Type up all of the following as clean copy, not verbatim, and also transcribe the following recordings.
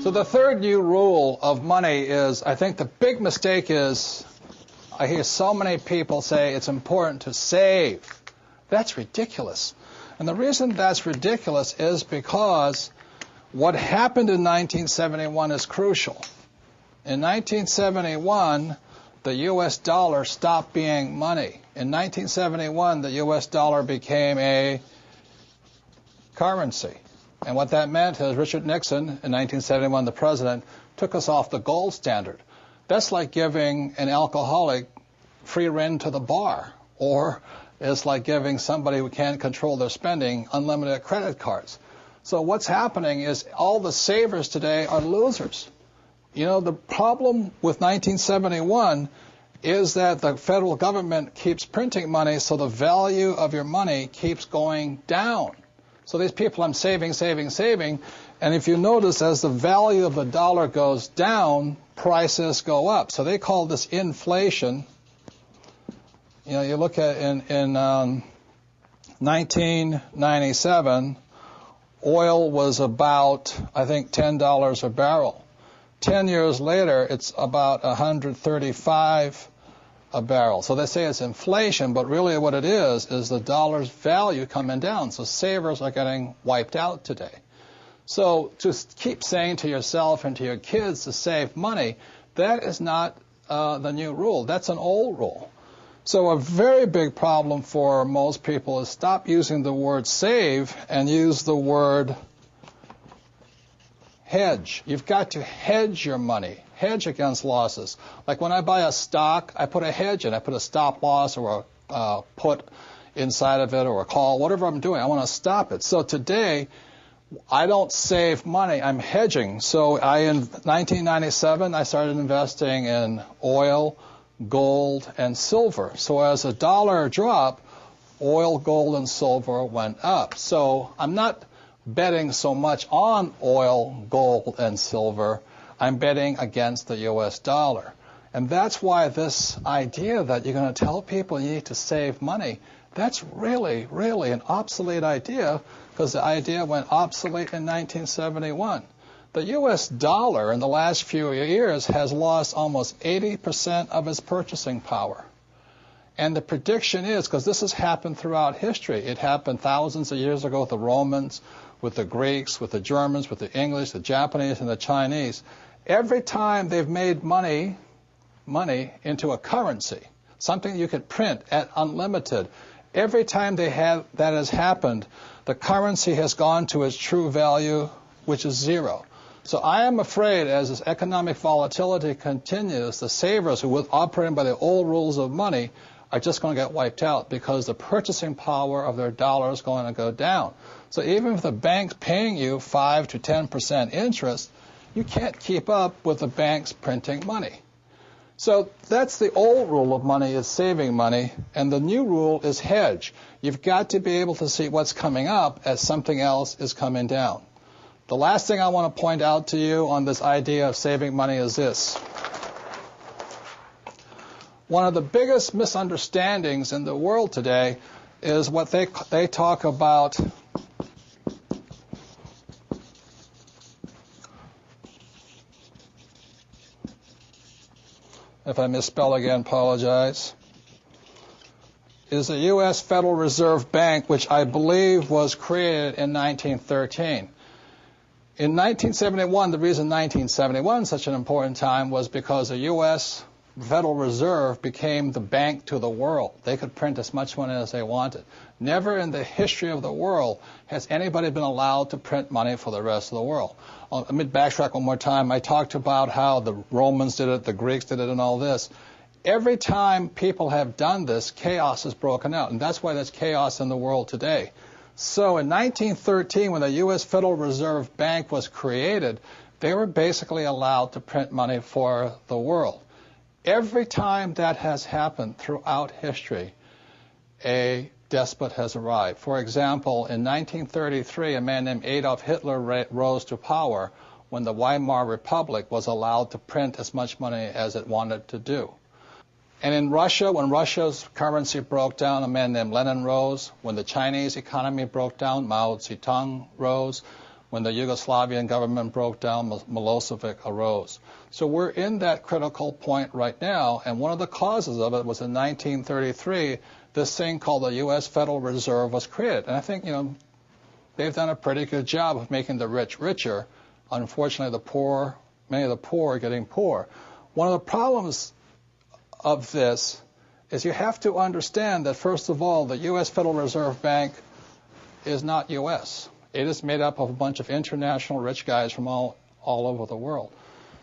So the third new rule of money is, I think the big mistake is, I hear so many people say it's important to save. That's ridiculous. And the reason that's ridiculous is because what happened in 1971 is crucial. In 1971, the U.S. dollar stopped being money. In 1971, the U.S. dollar became a currency. And what that meant is Richard Nixon, in 1971, the president, took us off the gold standard. That's like giving an alcoholic free rein to the bar, or it's like giving somebody who can't control their spending unlimited credit cards. So what's happening is all the savers today are losers. You know, the problem with 1971 is that the federal government keeps printing money, so the value of your money keeps going down. So these people, I'm saving, and if you notice, as the value of the dollar goes down, prices go up. So they call this inflation. You know, you look at in 1997, oil was about, I think, $10 a barrel. 10 years later, it's about 135 a barrel. So they say it's inflation, but really what it is the dollar's value coming down. So savers are getting wiped out today. So to keep saying to yourself and to your kids to save money, that is not the new rule. That's an old rule. So a very big problem for most people is stop using the word save and use the word hedge. You've got to hedge your money, hedge against losses. Like when I buy a stock, I put a hedge in. I put a stop loss or a put inside of it or a call, whatever I'm doing. I want to stop it. So today, I don't save money. I'm hedging. So in 1997, I started investing in oil, gold, and silver. So as a dollar dropped, oil, gold, and silver went up. So I'm not betting so much on oil, gold, and silver. I'm betting against the U.S. dollar. And that's why this idea that you're going to tell people you need to save money, that's really, really an obsolete idea, because the idea went obsolete in 1971. The U.S. dollar in the last few years has lost almost 80% of its purchasing power. And the prediction is, because this has happened throughout history, it happened thousands of years ago with the Romans, with the Greeks, with the Germans, with the English, the Japanese, and the Chinese. Every time they've made money into a currency, something you could print at unlimited, every time that has happened, the currency has gone to its true value, which is zero. So I am afraid as this economic volatility continues, the savers who were operating by the old rules of money are just going to get wiped out because the purchasing power of their dollar is going to go down. So even if the bank's paying you 5 to 10% interest, you can't keep up with the banks printing money. So that's the old rule of money, is saving money, and the new rule is hedge. You've got to be able to see what's coming up as something else is coming down. The last thing I want to point out to you on this idea of saving money is this. One of the biggest misunderstandings in the world today is what they talk about if I misspell again, apologize, is the U.S. Federal Reserve Bank, which I believe was created in 1913. In 1971, the reason 1971 is such an important time was because the U.S. Federal Reserve became the bank to the world. They could print as much money as they wanted. Never in the history of the world has anybody been allowed to print money for the rest of the world. Let me backtrack one more time. I talked about how the Romans did it, the Greeks did it, and all this. Every time people have done this, chaos has broken out, and that's why there's chaos in the world today. So in 1913, when the U.S. Federal Reserve Bank was created, they were basically allowed to print money for the world. Every time that has happened throughout history, a despot has arrived. For example, in 1933, a man named Adolf Hitler rose to power when the Weimar Republic was allowed to print as much money as it wanted to do. And in Russia, when Russia's currency broke down, a man named Lenin rose. When the Chinese economy broke down, Mao Zedong rose. When the Yugoslavian government broke down, Milosevic arose. So we're in that critical point right now, and one of the causes of it was in 1933, this thing called the U.S. Federal Reserve was created. And I think, they've done a pretty good job of making the rich richer. Unfortunately, many of the poor are getting poor. One of the problems of this is you have to understand that, first of all, the U.S. Federal Reserve Bank is not U.S. It is made up of a bunch of international rich guys from all over the world.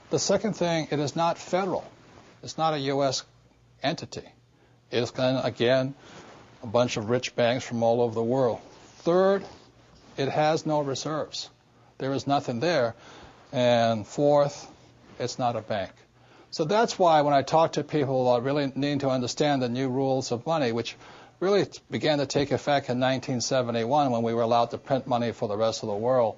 The second thing, it is not federal. It's not a U.S. entity. It is, again, a bunch of rich banks from all over the world. Third, it has no reserves. There is nothing there. And fourth, it's not a bank. So that's why when I talk to people about really needing to understand the new rules of money, which really began to take effect in 1971 when we were allowed to print money for the rest of the world,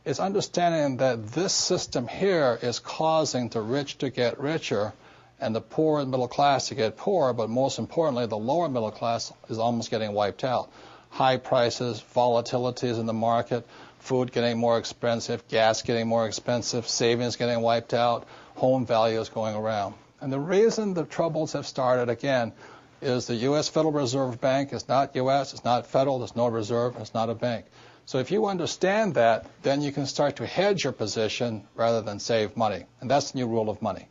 is understanding that this system here is causing the rich to get richer and the poor and middle class to get poorer, but most importantly, the lower middle class is almost getting wiped out. High prices, volatilities in the market, food getting more expensive, gas getting more expensive, savings getting wiped out, home values going around. And the reason the troubles have started, again, is the U.S. Federal Reserve Bank is not U.S., it's not federal, there's no reserve, it's not a bank. So if you understand that, then you can start to hedge your position rather than save money. And that's the new rule of money.